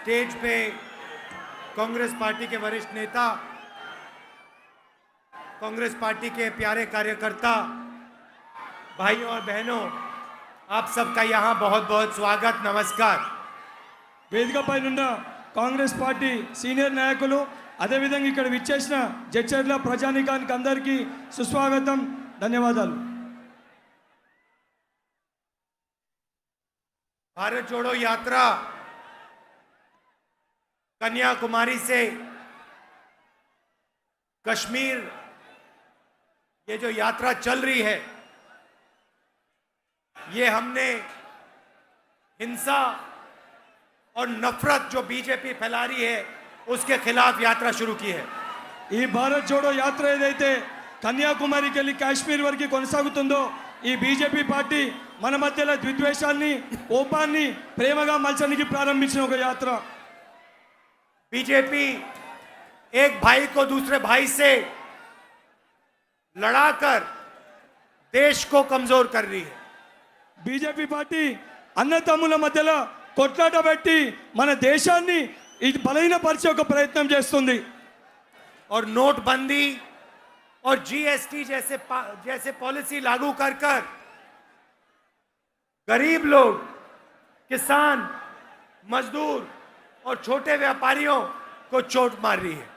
Stage पे Congress party के वरिष्ठ नेता, कांग्रेस पार्टी के प्यारे कार्यकर्ता, भाइयों और बहनों, आप सबका यहाँ बहुत बहुत स्वागत, नमस्कार। వేదికపైనున్న కాంగ్రెస్ పార్టీ సీనియర్ నాయకులు అదే విధంగా ఇక్కడ విచ్చేసిన జడ్చర్ల ప్రజానీకానికి అందరికీ సుస్వాగతం, ధన్యవాదాలు। भारत जोड़ो यात्रा कन्याकुमारी से कश्मीर, ये जो यात्रा चल रही है, ये हमने हिंसा और नफरत जो बीजेपी फैला रही है उसके खिलाफ यात्रा शुरू की है। ఈ భారత్ జోడో యాత్ర ఏదైతే కన్యాకుమారికి వెళ్ళి కాశ్మీర్ వరకు కొనసాగుతుందో, ఈ బీజేపీ పార్టీ మన మధ్యలో ద్విద్వేషాన్ని, కోపాన్ని ప్రేమగా మలచడానికి ప్రారంభించిన ఒక యాత్ర। बीजेपी एक भाई को दूसरे भाई से लड़ाकर देश को कमजोर कर रही है। బీజేపీ పార్టీ అన్న తమ్ముల మధ్యలో కొట్లాట పెట్టి మన దేశాన్ని ఇది బలహీనపరిచే ఒక ప్రయత్నం చేస్తుంది। और नोटबंदी और जीएसटी जैसे पॉलिसी लागू कर कर गरीब लोग, किसान, मजदूर और छोटे व्यापारियों को चोट मार रही है।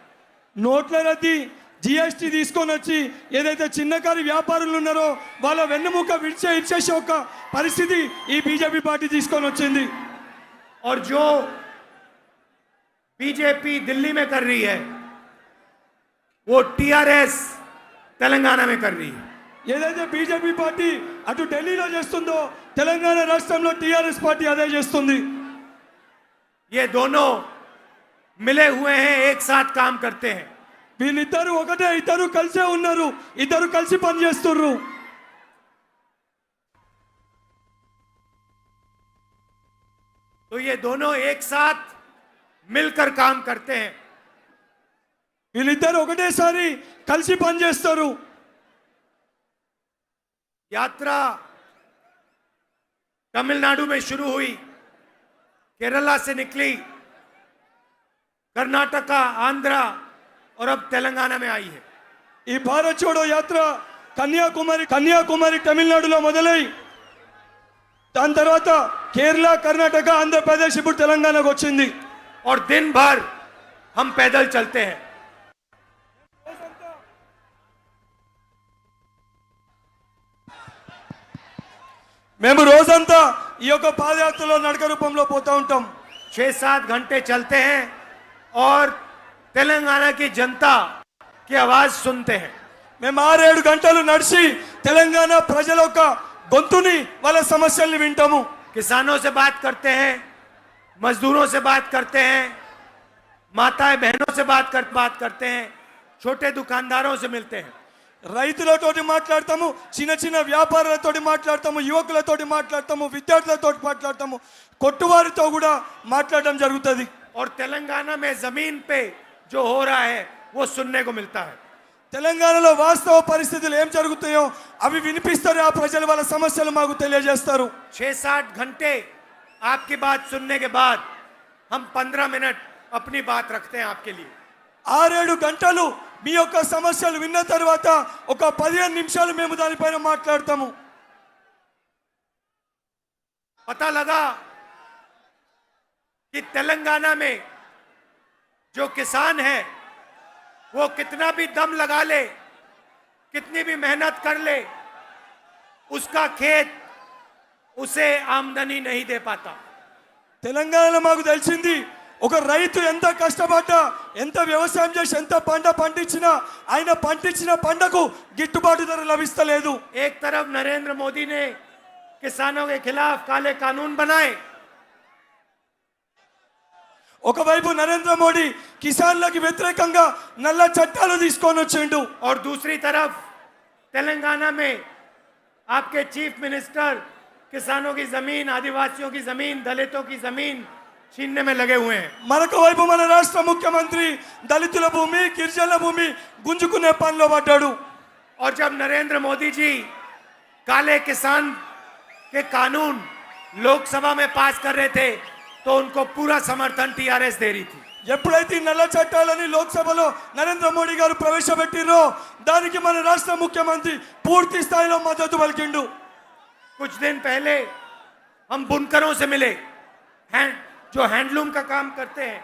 నోట్ల రద్దీ, జిఎస్టీ తీసుకొని వచ్చి ఏదైతే చిన్నకారు వ్యాపారులు ఉన్నారో వాళ్ళ వెన్నుముక ఇచ్చేసే ఒక పరిస్థితి ఈ బీజేపీ పార్టీ తీసుకొని వచ్చింది। और जो बीजेपी दिल्ली में कर रही है वो टीआरएस तेलंगाना में कर रही है। ఏదైతే బీజేపీ పార్టీ అటు ఢిల్లీలో చేస్తుందో తెలంగాణ రాష్ట్రంలో టీఆర్ఎస్ పార్టీ అదే చేస్తుంది। ये दोनों मिले हुए हैं, एक साथ काम करते हैं। వీళ్ళిద్దరు ఒకటే, ఇద్దరు కలిసే ఉన్నారు, ఇద్దరు కలిసి పనిచేస్తున్నారు। तो ये दोनों एक साथ मिलकर काम करते हैं। వీళ్ళిద్దరు ఒకటేసారి కలిసి పనిచేస్తారు। यात्रा तमिलनाडु में शुरू हुई, केरला से निकली, कर्नाटका, आंध्रा और अब तेलंगाना में आई है। ఈ భారత్ జోడో యాత్ర కన్యాకుమారి తమిళనాడులో మొదలై దాని తర్వాత కేరళ, కర్ణాటక, ఆంధ్రప్రదేశ్, ఇప్పుడు తెలంగాణకు వచ్చింది। और दिन भर हम पैदल चलते हैं। మేము రోజంతా ఈ యొక్క పాదయాత్రలో నడక రూపంలో పోతా ఉంటాం। 6-7 घंटे चलते हैं और तेलंगाना की जनता की आवाज सुनते हैं। మేము 6-7 గంటలు నడిచి తెలంగాణ ప్రజల యొక్క గొంతుని, వాళ్ళ సమస్యల్ని వింటాము। किसानों से बात करते हैं, मजदूरों से बात करते हैं, माताएं बहनों से बात करते हैं, छोटे दुकानदारों से मिलते हैं। రైతులతోటి మాట్లాడతాము, చిన్న చిన్న వ్యాపారులతోటి మాట్లాడతాము, యువకులతోటి మాట్లాడతాము, విద్యార్థులతోటి మాట్లాడతాము, కొట్టువారితో కూడా మాట్లాడడం జరుగుతుంది। और तेलंगाना में जमीन पे जो हो रहा है वो सुनने को मिलता है। తెలంగాణలో వాస్తవ పరిస్థితులు ఏం జరుగుతాయో అవి వినిపిస్తారు, ఆ ప్రజలు వాళ్ళ సమస్యలు మాకు తెలియజేస్తారు। 6-7 घंटे आपकी बात सुनने के बाद हम 15 मिनट अपनी बात रखते हैं आपके लिए। 6-7 గంటలు మీ యొక్క సమస్యలు విన్న తర్వాత ఒక 15 నిమిషాలు మేము దానిపైన మాట్లాడతాము। पता लगा कि तेलंगाना में जो किसान है वो कितना भी दम लगा ले, कितनी भी मेहनत कर ले, उसका खेत उसे आमदनी नहीं दे पाता। తెలంగాణలో మాకు తెలిసింది, ఒక రైతు ఎంత కష్టపడ్డా, ఎంత వ్యవసాయం చేసి ఎంత పంట పండించినా ఆయన పండించిన పంటకు గిట్టుబాటు ధర లభిస్తలేదు। एक तरफ नरेंद्र मोदी ने किसानों के खिलाफ काले कानून बनाए, ఒకవైపు నరేంద్ర మోడీ కిసాన్లకు వ్యతిరేకంగా నల్ల చట్టాలు తీసుకొని వచ్చిండు, और दूसरी तरफ तेलंगाना में आपके चीफ मिनिस्टर किसानों की जमीन, आदिवासियों की जमीन, दलितों की जमीन छीनने में लगे हुए हैं। మరొక వైపు మన రాష్ట్ర ముఖ్యమంత్రి దళితుల భూమి, గిరిజనుల భూమి గుంజుకునే పనిలో పడ్డాడు। और जब नरेंद्र मोदी जी काले किसान के कानून लोकसभा में पास कर रहे थे तो उनको पूरा समर्थन टीआरएस दे रही थी। ఎప్పుడైతే ఈ నల్ల చట్టాలని లోక్సభలో నరేంద్ర మోడీ గారు ప్రవేశపెట్టిరో దానికి మన రాష్ట్ర ముఖ్యమంత్రి పూర్తి స్థాయిలో మద్దతు పలికిండు. कुछ दिन पहले हम बुनकरों से मिले, जो हैंडलूम का काम करते हैं।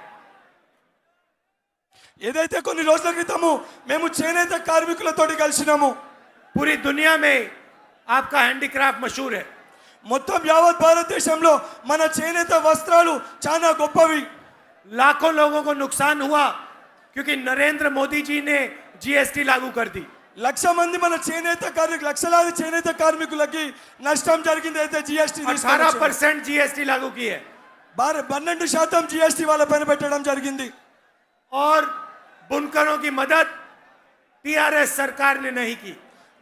ఏదైతే కొన్ని రోజుల క్రితము మేము చేనేత కార్మికులతోటి కలిసినాము. पूरी दुनिया में आपका हैंडीक्राफ्ट मशहूर है। మొత్తం యావత్ భారతదేశంలో మన చేనేత వస్త్రాలు చాలా గొప్పవి. लाखों लोगों को नुकसान हुआ क्योंकि नरेंद्र मोदी जी ने जीएसटी लागू कर दी। లక్ష మంది మన చేనేత కార్మికులు లక్షలాది చేనేత కార్మికులకి నష్టం జరిగింది. అయితే జిఎస్టీ 18% जीएसटी लागू की है 12% జిఎస్టీ వాళ్ళ పైన పెట్టడం జరిగింది. और बुनकरों की मदद टीआरएस सरकार ने नहीं की।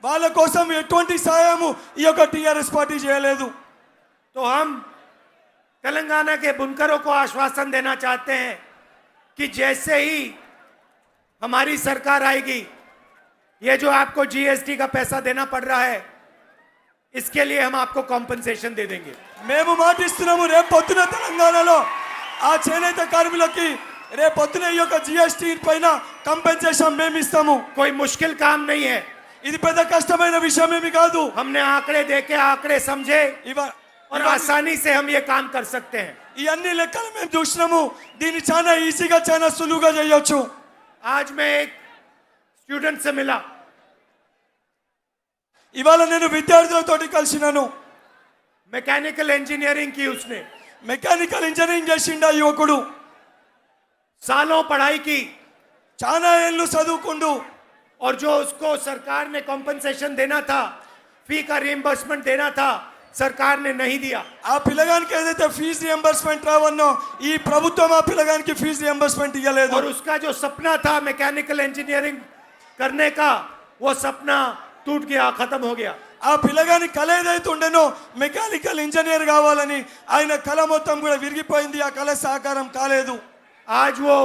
వాళ్ళ కోసం ఎటువంటి సహాయము ఈ యొక్క టిఆర్ఎస్ పార్టీ చేయలేదు. तो हम तेलंगाना के बुनकरों को आश्वासन देना चाहते हैं कि जैसे ही हमारी सरकार आएगी, ये जो आपको जीएसटी का पैसा देना पड़ रहा है, इसके लिए हम आपको कॉम्पनसेशन दे देंगे। మేము మాటిస్తున్నాము రేపు పొద్దున తెలంగాణలో ఆ చేనేత కార్మికులకి రేపు పొద్దున ఈ యొక్క జిఎస్టీ పైన కంపెన్సేషన్ మేము ఇస్తాము. कोई मुश्किल काम नहीं है। ఇది పెద్ద కష్టమైన విషయం ఏమి కాదు. हमने आंकड़े देखे, आंकड़े समझे और आसानी से हम ये काम कर सकते हैं। ఈ అన్ని లెక్కలు మేము చూసినాము. దీన్ని చాలా ఈజీగా చాలా సులువుగా చేయొచ్చు. आज मैं एक स्टूडेंट से मिला। ఇవాళ నేను విద్యార్థులతోటి కలిసినాను. मैकेनिकल इंजीनियरिंग की उसने, మెకానికల్ ఇంజనీరింగ్ చేసిండా యువకుడు. सालों पढ़ाई की చాలా ఏళ్ళు చదువుకుండు. और जो उसको सरकार ने कॉम्पनसेशन देना था, फी का रिइंबर्समेंट देना था, सरकार ने नहीं दिया। ఆ పిల్లగానికి ఏదైతే ఫీజు రియంబర్స్మెంట్ రావన్నో ఈ ప్రభుత్వం ఆ పిల్లగానికి ఫీజు రియంబర్స్మెంట్ ఇవ్వలేదు. और उसका जो सपना था मैकेनिकल इंजीनियरिंग करने का, वो सपना टूट गया, खत्म हो गया। ఆ పిల్లగాని కళ ఏదైతే ఉండేనో మెకానికల్ ఇంజనీర్ కావాలని ఆయన కళ మొత్తం కూడా విరిగిపోయింది. ఆ కళ సాకారం కాలేదు. आज वो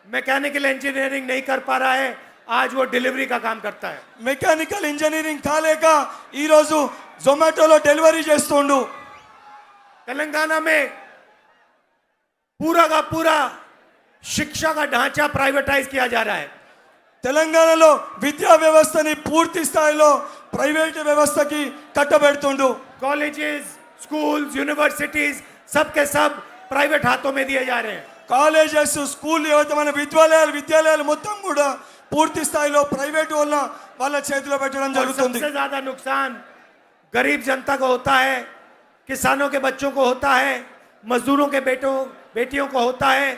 मैकेनिकल इंजीनियरिंग नहीं कर पा रहा है, आज वो डिलीवरी का काम करता है। మెకానికల్ ఇంజనీరింగ్ కాలేక ఈ రోజు జొమాటోలో డెలివరీ చేస్తుండు. तेलंगाना में पूरा का पूरा शिक्षा का ढांचा प्राइवेटाइज किया जा रहा है। తెలంగాణలో విద్యా వ్యవస్థని పూర్తి స్థాయిలో ప్రైవేట్ వ్యవస్థకి కట్టబెడుతుండు. कॉलेजेस, स्कूल्स, यूनिवर्सिटीज सब के सब प्राइवेट हाथों में दिए जा रहे हैं। కాలేజెస్, స్కూల్ ఏవైతే మన విద్యాలయాలు మొత్తం కూడా పూర్తి స్థాయిలో ప్రైవేట్ వాళ్ళ చేతిలో పెట్టడం और జరుగుతుంది. सबसे ज्यादा नुकसान गरीब जनता को होता है, किसानों के बच्चों को होता है, मजदूरों के बेटियों को होता है।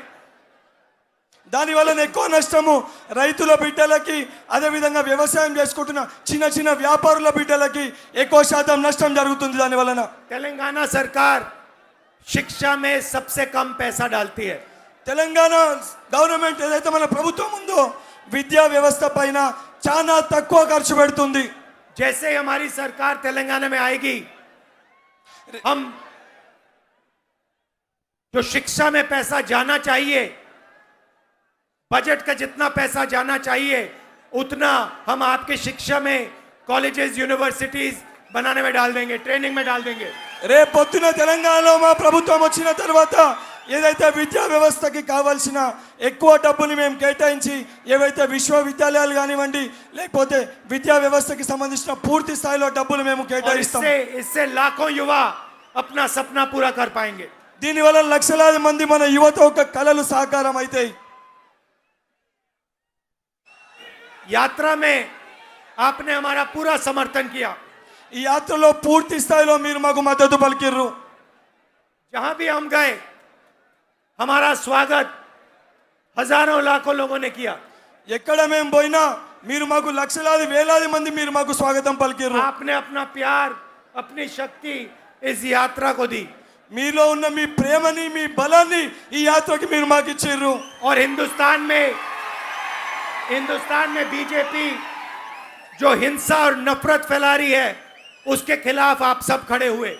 దాని వలన ఎక్కువ నష్టము రైతుల బిడ్డలకి, అదే విధంగా వ్యవసాయం చేసుకుంటున్న చిన్న చిన్న వ్యాపారుల బిడ్డలకి ఎక్కువ శాతం నష్టం జరుగుతుంది. దాని వలన तेलंगाना सरकार शिक्षा में सबसे कम पैसा डालती है। తెలంగాణ గవర్నమెంట్ ఏదైతే మన ప్రభుత్వం ఉందో విద్యా వ్యవస్థ పైన చాలా తక్కువ ఖర్చు పెడుతుంది. जैसे ही हमारी सरकार तेलंगाना में आएगी, हम जो शिक्षा में पैसा जाना चाहिए, बजट का जितना पैसा जाना चाहिए, उतना हम आपके शिक्षा में कॉलेजेस, यूनिवर्सिटीज बनाने में डाल देंगे, ट्रेनिंग में डाल देंगे। రేపు పొద్దున తెలంగాణలో మా ప్రభుత్వం వచ్చిన తర్వాత ఏదైతే విద్యా వ్యవస్థకి కావాల్సిన ఎక్కువ డబ్బుని మేము కేటాయించి ఏవైతే విశ్వవిద్యాలయాలు కానివ్వండి లేకపోతే విద్యా వ్యవస్థకి సంబంధించిన పూర్తి స్థాయిలో డబ్బులు మేము और కేటాయిస్తాం. इससे लाखों युवा अपना सपना पूरा कर पाएंगे। దీనివల్ల లక్షలాది మంది మన యువత ఒక కళలు సాకారం అవుతాయి. यात्रा में आपने हमारा पूरा समर्थन किया। ఈ యాత్రలో పూర్తి స్థాయిలో మీరు మాకు మద్దతు పలికిర్రు. जहां भी हम गए, हमारा स्वागत हजारों लाखों लोगों ने किया। ఎక్కడ మేము పోయినా మీరు మాకు లక్షలాది వేలాది మంది మీరు మాకు స్వాగతం పలికిర్రు. आपने अपना प्यार, अपनी शक्ति इस यात्रा को दी మీలో ఉన్న మీ ప్రేమని మీ బలాన్ని ఈ యాత్రకి మీరు మాకు ఇచ్చిర్రు. और हिंदुस्तान में बीजेपी जो हिंसा और नफरत फैला रही है, उसके खिलाफ आप सब खड़े हुए।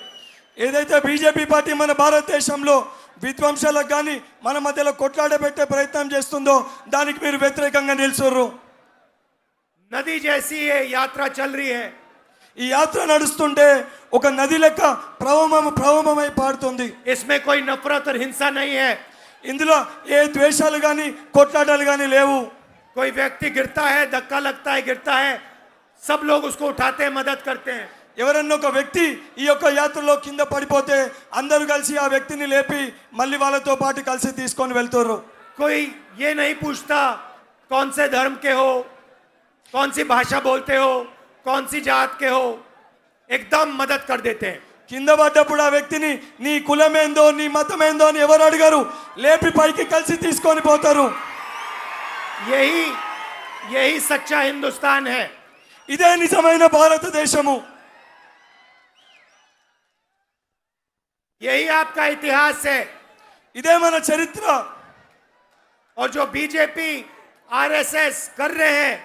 ఏదైతే బీజేపీ పార్టీ మన భారతదేశంలో విధ్వంసాలకు కానీ మన మధ్యలో కొట్లాడబెట్టే ప్రయత్నం చేస్తుందో దానికి మీరు వ్యతిరేకంగా నిల్చుర్రు. नदी जैसी ये यात्रा चल रही है। ఈ యాత్ర నడుస్తుంటే ఒక నది లెక్క ప్రవహమై పారుతుంది. इसमें कोई नफरत और हिंसा नहीं है. ఇందులో ఏ ద్వేషాలు కానీ కొట్లాటలు కానీ లేవు. कोई व्यक्ति गिरता है, धक्का लगता है, गिरता है, सब लोग उसको उठाते हैं, मदद करते हैं. ఎవరన్నా ఒక వ్యక్తి ఈ యొక్క యాత్రలో కింద పడిపోతే అందరూ కలిసి ఆ వ్యక్తిని లేపి మళ్ళీ వాళ్ళతో పాటు కలిసి తీసుకొని వెళ్తారు. कोई ये नहीं पूछता कौन से धर्म के हो, कौन सी भाषा बोलते हो, कौन सी जात के हो, एकदम मदद कर देते हैं. కింద పడ్డప్పుడు ఆ వ్యక్తిని నీ కులమేందో నీ మతమేందో అని ఎవరు అడిగారు, లేపి పైకి కలిసి తీసుకొని పోతారు. यही यही सच्चा हिंदुस्तान है. ఇదే నిజమైన భారతదేశము. यही आपका इतिहास है. ఇదే మన చరిత్ర. और जो बीजेपी आरएसएस कर रहे हैं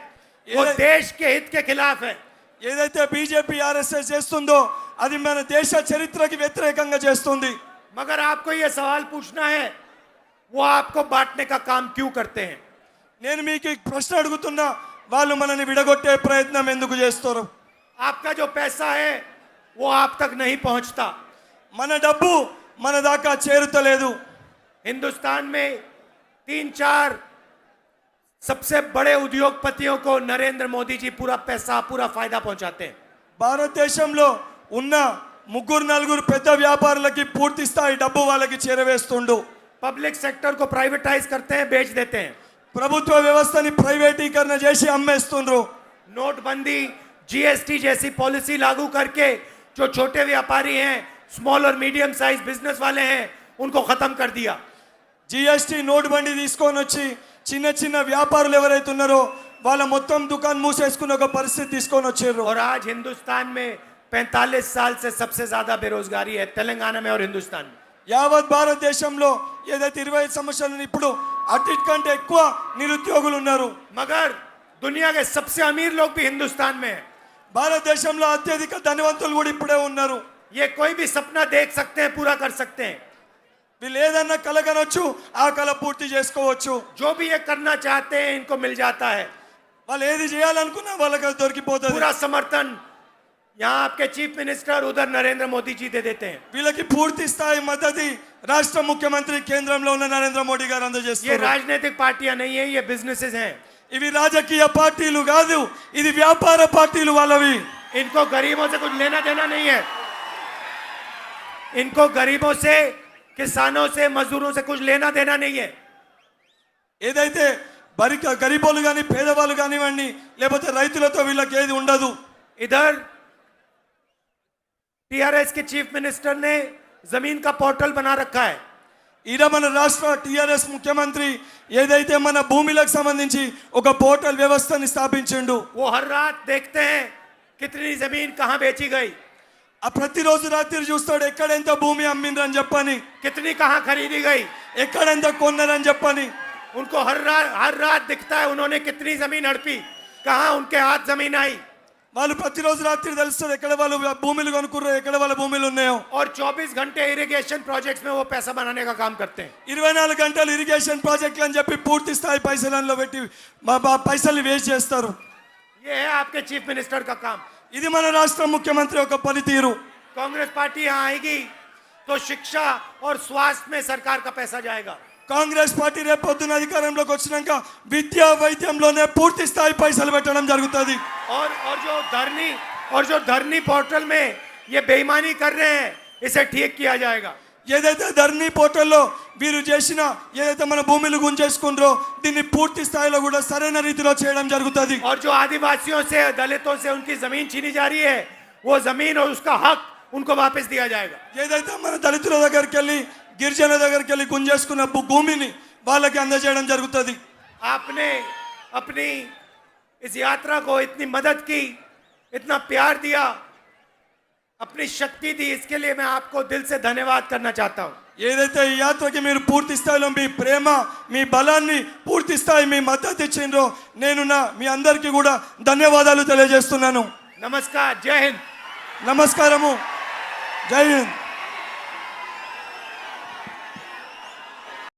वो ये- देश के हित के खिलाफ है. ఏదైతే బీజేపీ ఆర్ఎస్ఎస్ చేస్తుందో అది మన దేశ చరిత్రకి వ్యతిరేకంగా చేస్తుంది. मगर आपको ये सवाल पूछना है वो आपको बांटने का काम क्यों करते हैं. నేను మీకు ఈ ప్రశ్న అడుగుతున్నా, వాళ్ళు మనని విడగొట్టే ప్రయత్నం ఎందుకు చేస్తారు? आपका जो पैसा है वो आप तक नहीं पहुंचता. మన డబ్బు మన దాకా చేరుతలేదు. हिंदुस्तान में 3-4 सबसे बड़े उद्योगपतियों को नरेंद्र मोदी जी पूरा पैसा पूरा फायदा पहुंचाते हैं. భారతదేశంలో ఉన్న ముగ్గురు నలుగురు పెద్ద వ్యాపారులకి పూర్తి స్థాయి డబ్బు వాళ్ళకి చేరవేస్తుండు. पब्लिक सेक्टर को प्राइवेटाइज करते हैं, बेच देते हैं. ప్రభుత్వ వ్యవస్థని ప్రైవేటీకరణ చేసి అమ్మేస్తుండ్రు. नोटबंदी, जीएसटी जैसी पॉलिसी लागू करके जो छोटे व्यापारी हैं, स्मॉल और मीडियम साइज बिजनेस वाले हैं, उनको खत्म कर दिया. జిఎస్టీ నోట్ బండి తీసుకొని వచ్చి చిన్న చిన్న వ్యాపారులు ఎవరైతే ఉన్నారో వాళ్ళ మొత్తం దుకాణం మూసేసుకున్న ఒక పరిస్థితి తీసుకొని వచ్చారు. और आज हिंदुस्तान में 45 साल से सबसे ज्यादा बेरोजगारी है, तेलंगाना में और हिंदुस्तान में. యావత్ భారతదేశంలో ఏదైతే 25 సంవత్సరాలు ఇప్పుడు అన్నిటికంటే ఎక్కువ నిరుద్యోగులు ఉన్నారు. मगर दुनिया के सबसे अमीर लोग भी हिंदुस्तान में हैं. భారతదేశంలో అత్యధిక ధనవంతులు కూడా ఇప్పుడే ఉన్నారు. ये कोई भी सपना देख सकते हैं, पूरा कर सकते हैं. వీళ్ళు ఏదన్నా కలగనొచ్చు, ఆ కల పూర్తి చేసుకోవచ్చు. जो भी ये करना चाहते हैं इनको मिल जाता है. వాళ్ళు ఏది చేయాలనుకున్నా వాళ్ళకి అది దొరికిపోతుంది. पूरा समर्थन यहाँ आपके चीफ मिनिस्टर, उधर नरेंद्र मोदी जी दे देते हैं. వీళ్ళకి పూర్తి స్థాయి మద్దతు రాష్ట్ర ముఖ్యమంత్రి కేంద్రంలో ఉన్న నరేంద్ర మోడీ గారు ये అందజేస్తారు. राजनीतिक पार्टियां नहीं है, ये बिजनेसेस हैं. ఇవి రాజకీయ పార్టీలు కాదు, ఇది వ్యాపార పార్టీలు వాళ్ళవి. इनको गरीबों से कुछ लेना देना नहीं है. इनको गरीबों से, किसानों से, मजदूरों से कुछ लेना देना नहीं है. ఏదైతే గరీబోలు కానీ పేదవాళ్ళు కానివ్వండి, లేకపోతే రైతులతో వీళ్ళకి ఏది ఉండదు. इधर टीआरएस के चीफ मिनिस्टर ने जमीन का पोर्टल बना रखा है. ఈడ మన రాష్ట్ర టిఆర్ఎస్ ముఖ్యమంత్రి ఏదైతే మన భూమిలకు సంబంధించి ఒక పోర్టల్ వ్యవస్థని స్థాపించిండు. वो हर रात देखते हैं कितनी जमीन कहां बेची गई, ఆ ప్రతిరోజు రాత్రి చూస్తాడు ఎక్కడ ఎంత భూమి అమ్మిండ్రని చెప్పని, कितनी कहां खरीदी गई. ఎక్కడ ఎంత కొన్నారని చెప్పని. उनको हर रात दिखता है उन्होंने कितनी जमीन हड़पी, कहां उनके हाथ जमीन आई. వాళ్ళు ప్రతిరోజు రాత్రి తెలుస్తుంది ఎక్కడ వాళ్ళు భూములు కొనుక్కుర్రో, ఎక్కడ వాళ్ళ భూములు ఉన్నాయో. और 24 घंटे इरिगेशन प्रोजेक्ट्स में वो पैसा बनाने का काम करते हैं. 24 గంటలు ఇరిగేషన్ ప్రాజెక్టులు అని చెప్పి పూర్తి స్థాయి పైసలలో పెట్టి పైసలు వేస్ట్ చేస్తారు. ये है आपके चीफ मिनिस्टर का काम. ఇది మన రాష్ట్ర ముఖ్యమంత్రి యొక్క పనితీరు. कांग्रेस पार्टी यहाँ आएगी तो शिक्षा और स्वास्थ्य में सरकार का पैसा जाएगा. కాంగ్రెస్ పార్టీ రేపు పొద్దున అధికారంలోకి వచ్చినాక విద్యా వైద్యంలోనే పూర్తి స్థాయి పైసలు పెట్టడం జరుగుతుంది. और जो धरनी पोर्टल में ये बेईमानी कर रहे हैं इसे ठीक किया जाएगा. ఏదైతే ధర్నీ పోర్టల్లో వీరు చేసిన ఏదైతే మన భూములు గుంజేసుకుంటారో దీన్ని పూర్తి స్థాయిలో కూడా సరైన రీతిలో చేయడం జరుగుతుంది. और जो आदिवासियों से, दलितों से उनकी जमीन छीनी जा रही है वो जमीन और उसका हक उनको वापस दिया जाएगा. ఏదైతే మన దళితుల దగ్గరికి వెళ్ళి గిరిజనుల దగ్గరికి వెళ్ళి గుంజేసుకున్న భూమిని వాళ్ళకి అందజేయడం జరుగుతుంది. आपने अपनी इस यात्रा को इतनी मदद की, इतना प्यार दिया, अपनी शक्ति दी, इसके लिए मैं आपको दिल से धन्यवाद करना चाहता हूं. ఏదైతే ఈ యాత్రకి మీరు పూర్తి స్థాయిలో మీ ప్రేమ, మీ బలాన్ని పూర్తి స్థాయి మీ మద్దతు ఇచ్చిండ్రో నేను మీ అందరికీ కూడా ధన్యవాదాలు తెలియజేస్తున్నాను. नमस्कार, जय हिंद. నమస్కారము, జై హింద్.